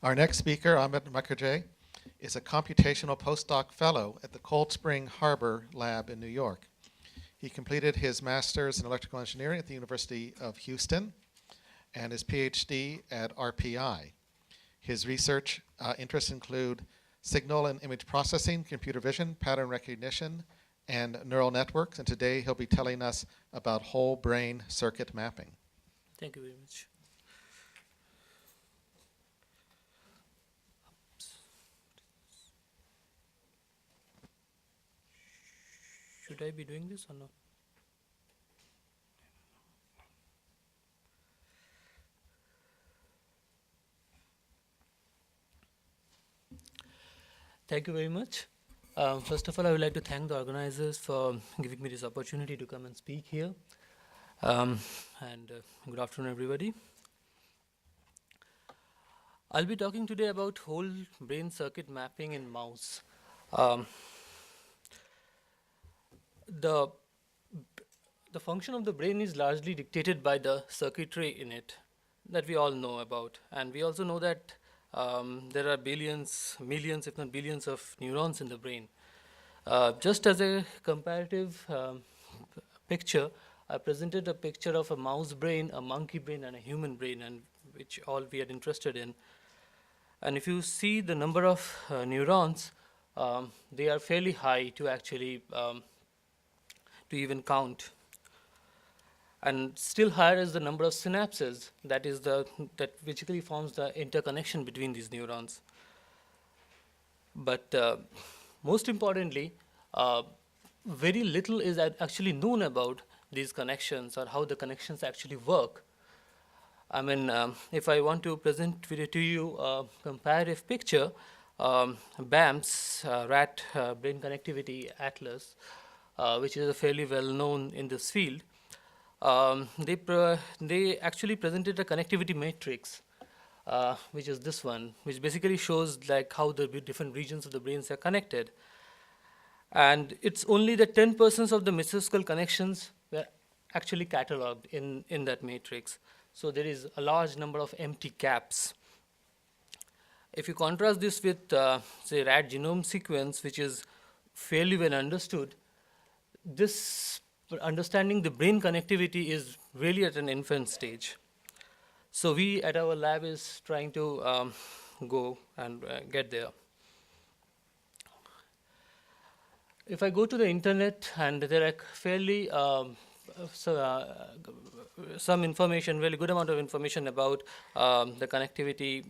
Our next speaker, Amit Mukherjee, is a computational postdoc fellow at the Cold Spring Harbor Lab in New York. He completed his master's in electrical engineering at the University of Houston and his PhD at RPI. His research interests include signal and image processing, computer vision, pattern recognition, and neural networks. And today he'll be telling us about whole brain circuit mapping. Thank you very much. Should I be doing this or not? Thank you very much. First of all, I would like to thank the organizers for giving me this opportunity to come and speak here. Good afternoon, everybody. I'll be talking today about whole brain circuit mapping in mouse. The function of the brain is largely dictated by the circuitry in it that we all know about. And we also know that there are billions, millions, if not billions of neurons in the brain. Just as a comparative picture, I presented a picture of a mouse brain, a monkey brain, and a human brain, and which all we are interested in. And if you see the number of neurons, they are fairly high to actually to even count. And still higher is the number of synapses, that basically forms the interconnection between these neurons. But most importantly, very little is actually known about these connections or how the connections actually work. I mean, if I want to present to you a comparative picture, BAMS, Rat Brain Connectivity Atlas, which is fairly well known in this field, they actually presented a connectivity matrix, which is this one, which basically shows like how the different regions of the brains are connected. And it's only the 10% of the mesoscale connections were actually cataloged in that matrix. So there is a large number of empty gaps. If you contrast this with, say, rat genome sequence, which is fairly well understood, this understanding the brain connectivity is really at an infant stage. So we at our lab is trying to go and get there. If I go to the internet, and there are fairly some information, really good amount of information about the connectivity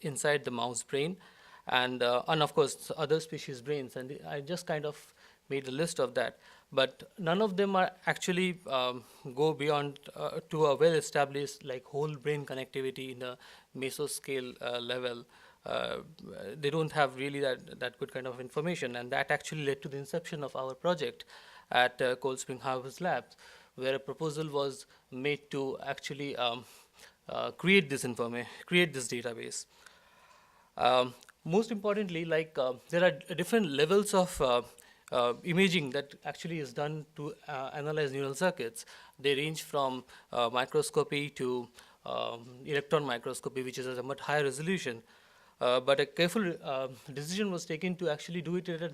inside the mouse brain, and of course other species brains, and I just kind of made a list of that. But none of them are actually go beyond to a well-established like whole brain connectivity in a mesoscale level. They don't have really that good kind of information, and that actually led to the inception of our project at Cold Spring Harbor's Labs, where a proposal was made to actually create this database. Most importantly, like there are different levels of imaging that actually is done to analyze neural circuits. They range from microscopy to electron microscopy, which is at a much higher resolution. But a careful decision was taken to actually do it at a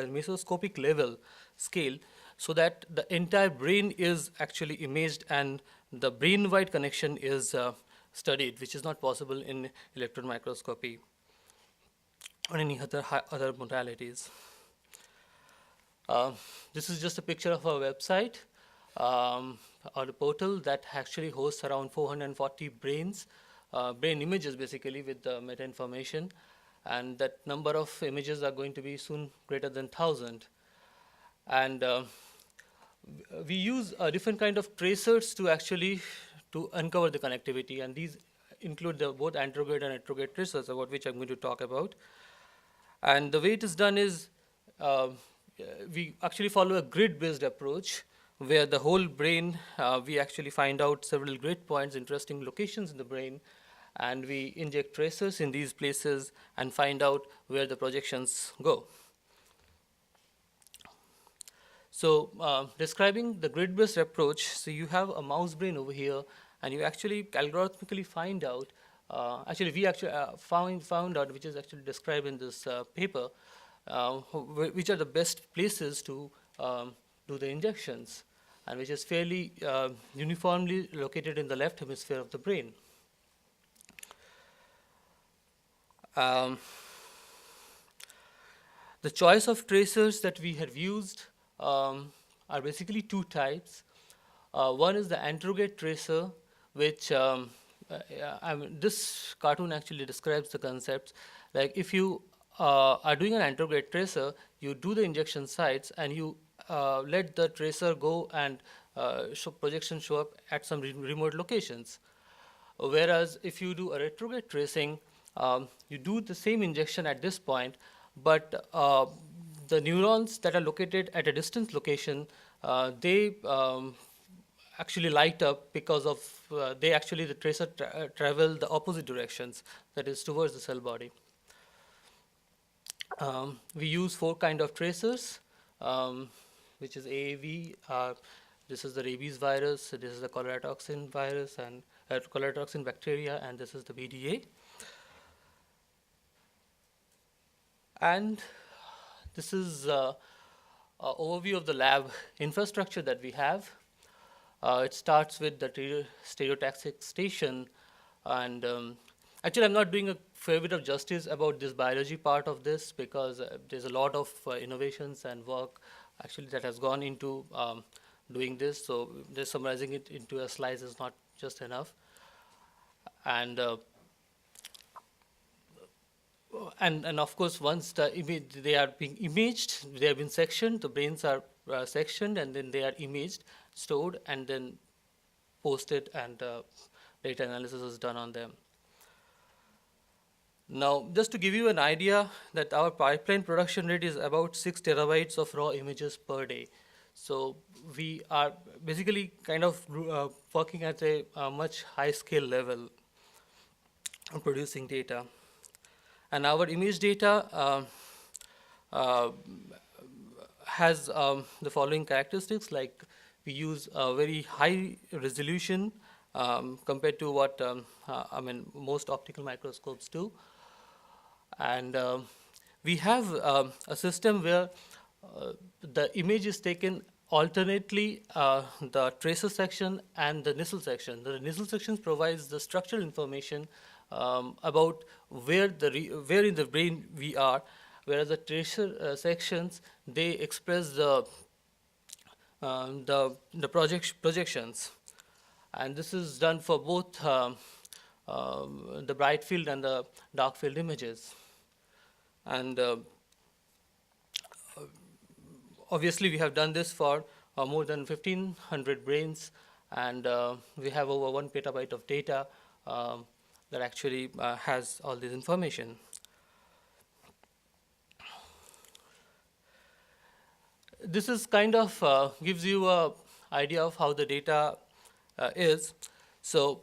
mesoscopic level scale, so that the entire brain is actually imaged and the brain-wide connection is studied, which is not possible in electron microscopy or any other modalities. This is just a picture of our website or a portal that actually hosts around 440 brain images, basically, with the meta information, and that number of images are going to be soon greater than 1,000. And we use different kind of tracers to actually to uncover the connectivity, and these include both anterograde and retrograde tracers, about which I'm going to talk about. And the way it is done is we actually follow a grid-based approach, where the whole brain, we actually find out several grid points, interesting locations in the brain, and we inject tracers in these places and find out where the projections go. So describing the grid-based approach, so you have a mouse brain over here, and you actually algorithmically find out actually we actually found out, which is actually described in this paper, which are the best places to do the injections, and which is fairly uniformly located in the left hemisphere of the brain. The choice of tracers that we have used are basically two types. One is the anterograde tracer, which I mean, this cartoon actually describes the concepts. Like if you are doing an anterograde tracer, you do the injection sites and you let the tracer go and projection show up at some remote locations. Whereas if you do a retrograde tracing, you do the same injection at this point, but the neurons that are located at a distant location, they actually light up because of the tracer travel the opposite directions, that is towards the cell body. We use 4 kind of tracers, which is AAV. This is the rabies virus. This is the cholera toxin virus and cholera toxin bacteria, and this is the BDA. And this is an overview of the lab infrastructure that we have. It starts with the stereotaxic station, and actually I'm not doing a fair bit of justice about this biology part of this, because there's a lot of innovations and work actually that has gone into doing this, so just summarizing it into a slide is not just enough. And of course, once they are being imaged, they have been sectioned, the brains are sectioned, and then they are imaged, stored, and then posted, and data analysis is done on them. Now, just to give you an idea that our pipeline production rate is about 6 terabytes of raw images per day. So we are basically kind of working at a much high scale level of producing data. And our image data has the following characteristics, like we use a very high resolution compared to what I mean most optical microscopes do. And we have a system where the image is taken alternately, the tracer section and the Nissl section. The Nissl section provides the structural information about where in the brain we are, whereas the tracer sections, they express the projections, and this is done for both the bright field and the dark field images. And obviously we have done this for more than 1,500 brains, and we have over 1 petabyte of data that actually has all this information. This is kind of gives you an idea of how the data is. So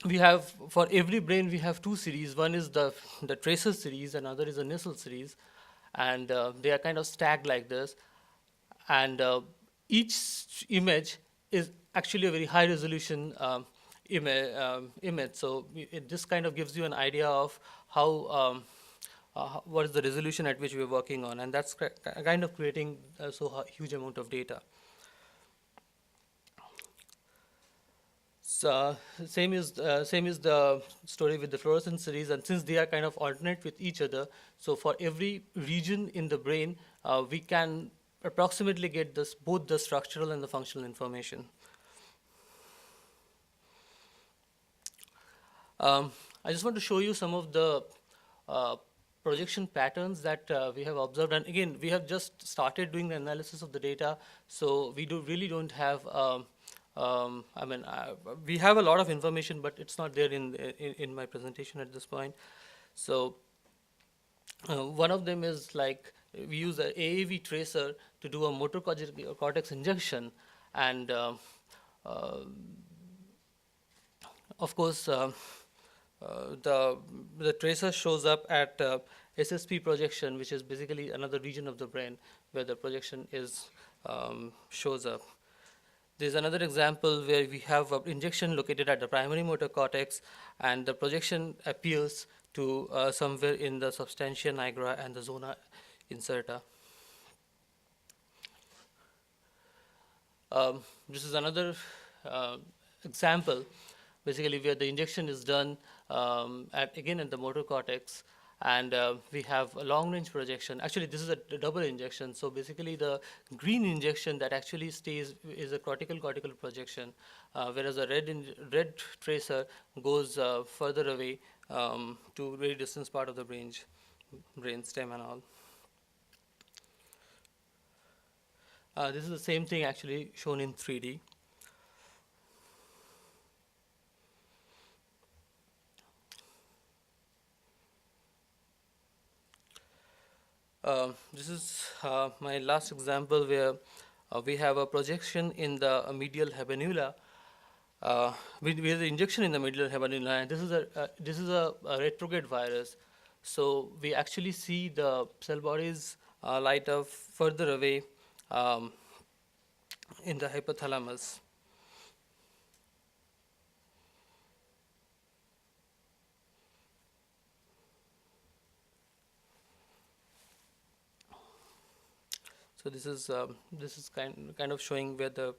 we have, for every brain, we have 2 series. One is the tracer series, another is the Nissl series, and they are kind of stacked like this. And each image is actually a very high resolution image. So this kind of gives you an idea of how what is the resolution at which we are working on, and that's kind of creating so huge amount of data. So same is the story with the fluorescence series, and since they are kind of alternate with each other, so for every region in the brain, we can approximately get both the structural and the functional information. I just want to show you some of the projection patterns that we have observed, and again, we have just started doing the analysis of the data, so we really don't have. I mean, we have a lot of information, but it's not there in my presentation at this point. So one of them is like we use an AAV tracer to do a motor cortex injection, and of course the tracer shows up at SSP projection, which is basically another region of the brain where the projection is shows up. There's another example where we have an injection located at the primary motor cortex, and the projection appears to somewhere in the substantia nigra and the zona incerta. This is another uh, example, basically where the injection is done again at the motor cortex, and we have a long-range projection. Actually, this is a double injection. So basically, the green injection that actually stays is a cortical projection, whereas a red tracer goes further away to very distant part of the brain stem and all. This is the same thing actually shown in 3D. This is my last example where we have a projection in the medial habenula. We have the injection in the medial habenula, and this is a retrograde virus. So we actually see the cell bodies light up further away in the hypothalamus. So this is kind of showing where the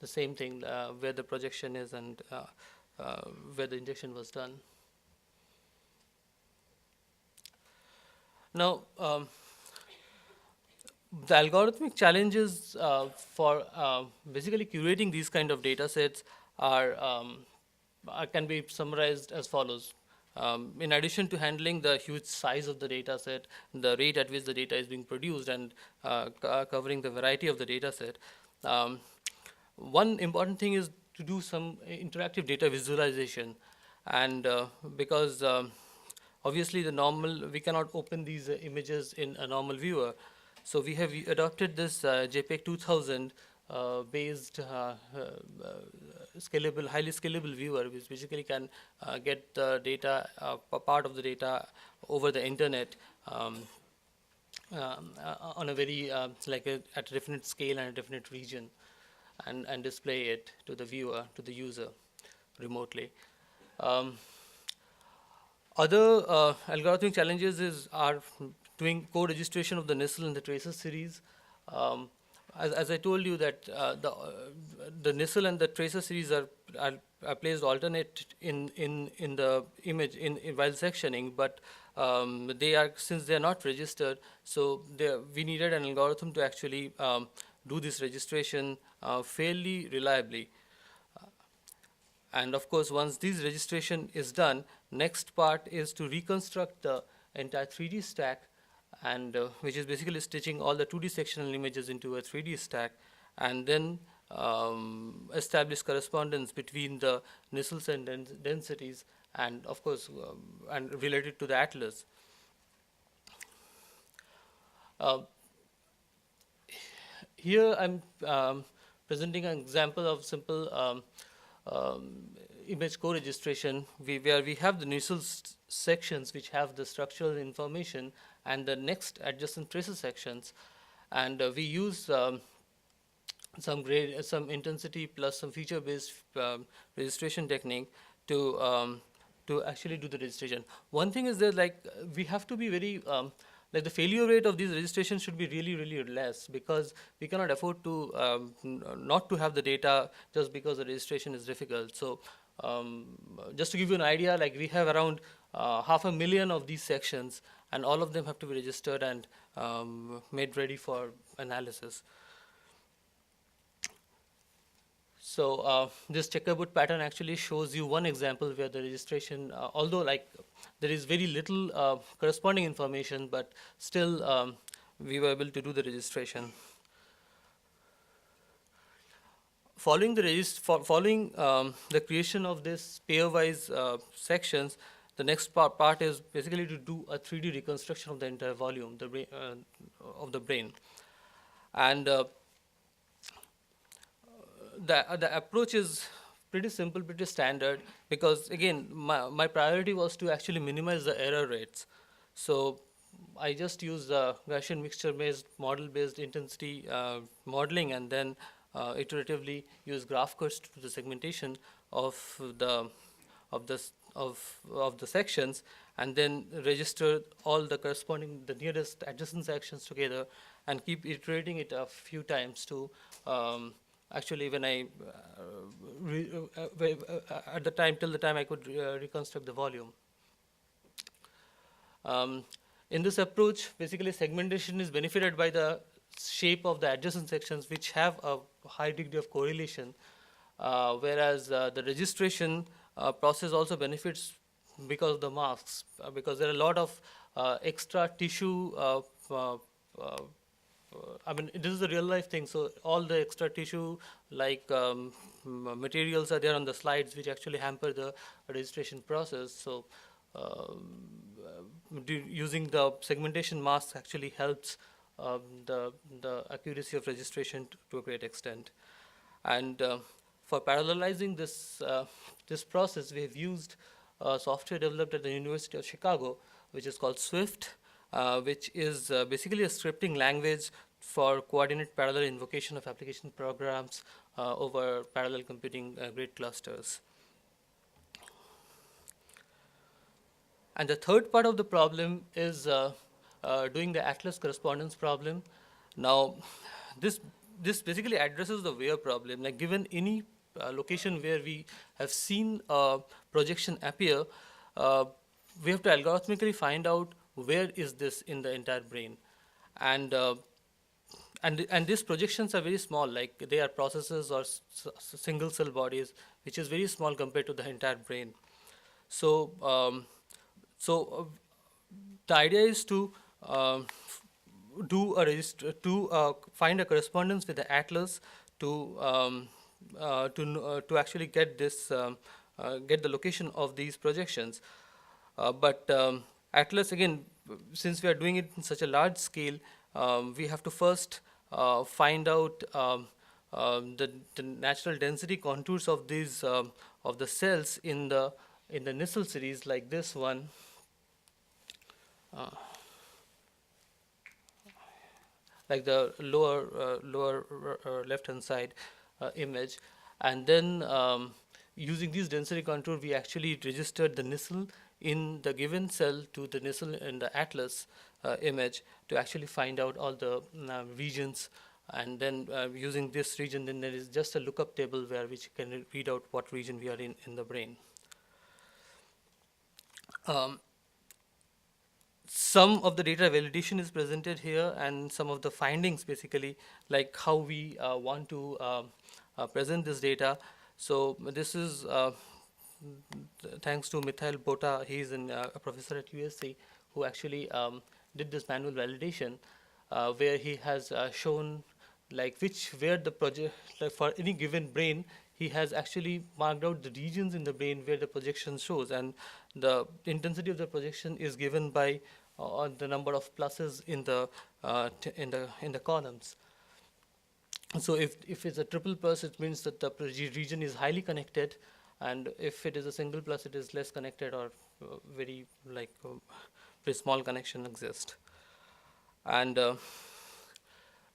same thing where the projection is and where the injection was done. Now, the algorithmic challenges for basically curating these kind of data sets can be summarized as follows. In addition to handling the huge size of the data set, the rate at which the data is being produced, and covering the variety of the data set, one important thing is to do some interactive data visualization. And because obviously we cannot open these images in a normal viewer. So we have adopted this JPEG 2000 based highly scalable viewer, which basically can get the data, part of the data over the internet on a very at a definite scale and a definite region, and display it to the viewer, to the user, remotely. Other algorithmic challenges are doing co-registration of the Nissl and the tracer series. As I told you that the Nissl and the tracer series are placed alternate in the image while sectioning, but since they are not registered, so we needed an algorithm to actually do this registration fairly reliably. And of course, once this registration is done, next part is to reconstruct the entire 3D stack, and which is basically stitching all the 2D sectional images into a 3D stack, and then establish correspondence between the Nissls and densities, and of course, and related to the atlas. Here I'm presenting an example of simple image co-registration, where we have the Nissl sections which have the structural information and the next adjacent tracer sections, and we use some intensity plus some feature-based registration technique to actually do the registration. One thing is that we have to be very the failure rate of these registrations should be really less, because we cannot afford to not to have the data just because the registration is difficult. So just to give you an idea, we have around 500,000 of these sections, and all of them have to be registered and made ready for analysis. So this checkerboard pattern actually shows you one example where the registration, although there is very little corresponding information, but still we were able to do the registration. Following the creation of this pairwise sections, the next part is basically to do a 3D reconstruction of the entire volume of the brain. And the approach is pretty simple, pretty standard, because again, my priority was to actually minimize the error rates. So I just used the Gaussian mixture-based model-based intensity modeling, and then iteratively use graph cuts to do the segmentation of the of the sections, and then register all the corresponding the nearest adjacent sections together, and keep iterating it a few times to actually when I at the time till the time I could reconstruct the volume. In this approach, basically segmentation is benefited by the shape of the adjacent sections, which have a high degree of correlation, whereas the registration process also benefits because of the masks, because there are a lot of extra tissue. I mean, this is a real life thing, so all the extra tissue like materials are there on the slides, which actually hamper the registration process. So using the segmentation mask actually helps the accuracy of registration to a great extent. And for parallelizing this process, we have used software developed at the University of Chicago, which is called Swift, which is basically a scripting language for coordinate parallel invocation of application programs over parallel computing grid clusters. And the third part of the problem is doing the Atlas correspondence problem. Now, this basically addresses the where problem. Like given any location where we have seen a projection appear, we have to algorithmically find out where is this in the entire brain. And these projections are very small, like they are processes or single cell bodies, which is very small compared to the entire brain. So, the idea is to find a correspondence with the atlas to actually get this get the location of these projections. But atlas, again, since we are doing it in such a large scale, we have to first find out the natural density contours of these of the cells in the Nissl series, like this one. Like the lower left hand side image, and then using these density contour, we actually registered the Nissl in the given cell to the Nissl in the atlas image to actually find out all the regions. And then using this region, then there is just a lookup table where which can read out what region we are in the brain. Some of the data validation is presented here, and some of the findings, basically, like how we want to present this data. So this is thanks to Mikhail Bota. He is a professor at USC who actually did this manual validation, where he has shown like where the project, like for any given brain, he has actually marked out the regions in the brain where the projection shows, and the intensity of the projection is given by the number of pluses in the columns. So if it's a triple plus, it means that the region is highly connected, and if it is a single plus, it is less connected, or very small connection exists. And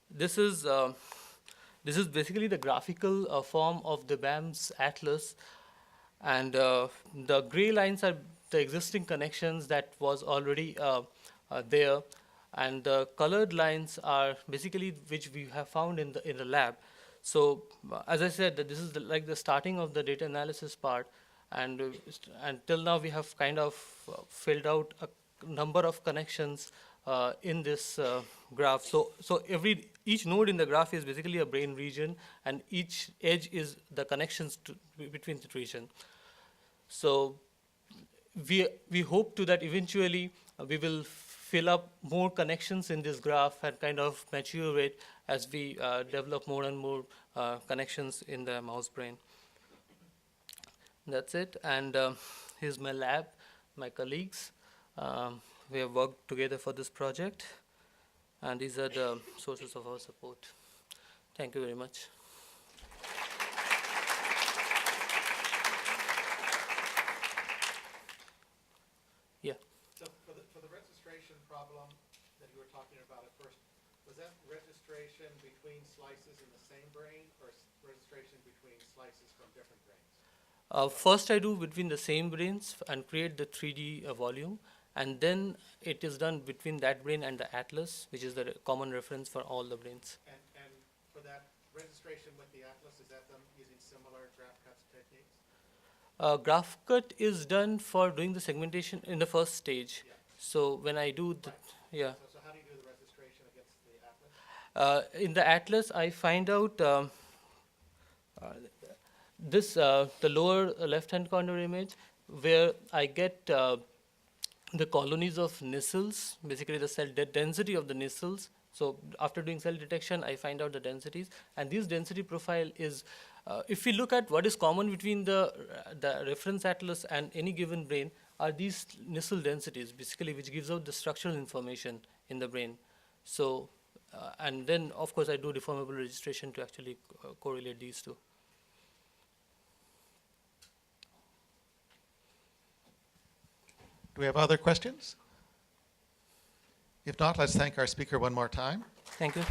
this is basically the graphical form of the BAM's atlas, and the gray lines are the existing connections that was already there, and the colored lines are basically which we have found in the lab. So as I said, that this is like the starting of the data analysis part, and till now we have kind of filled out a number of connections in this graph. So each node in the graph is basically a brain region, and each edge is the connections between the region. So we hope to that eventually we will fill up more connections in this graph and kind of mature it as we develop more and more connections in the mouse brain. That's it. And here's my lab, my colleagues. We have worked together for this project, and these are the sources of our support. Thank you very much. Yeah. So for the registration problem that you were talking about at first, Was that registration between slices in the same brain or registration between slices from different brains? First, I do between the same brains and create the 3D volume, and then it is done between that brain and the atlas, which is the common reference for all the brains. And for that registration with the atlas, is that done using similar graph cuts techniques? Graph cut is done for doing the segmentation in the first stage. Yeah. So when I do the, yeah. So how do you do the registration against the atlas? In the atlas, I find out the lower left-hand corner image, where I get the colonies of nissels, basically the cell density of the nissels. So after doing cell detection, I find out the densities, and this density profile is, if we look at what is common between the reference atlas and any given brain, are these nissel densities, basically, which gives out the structural information in the brain. So, and then of course I do deformable registration to actually correlate these two. Do we have other questions? If not, let's thank our speaker one more time. Thank you.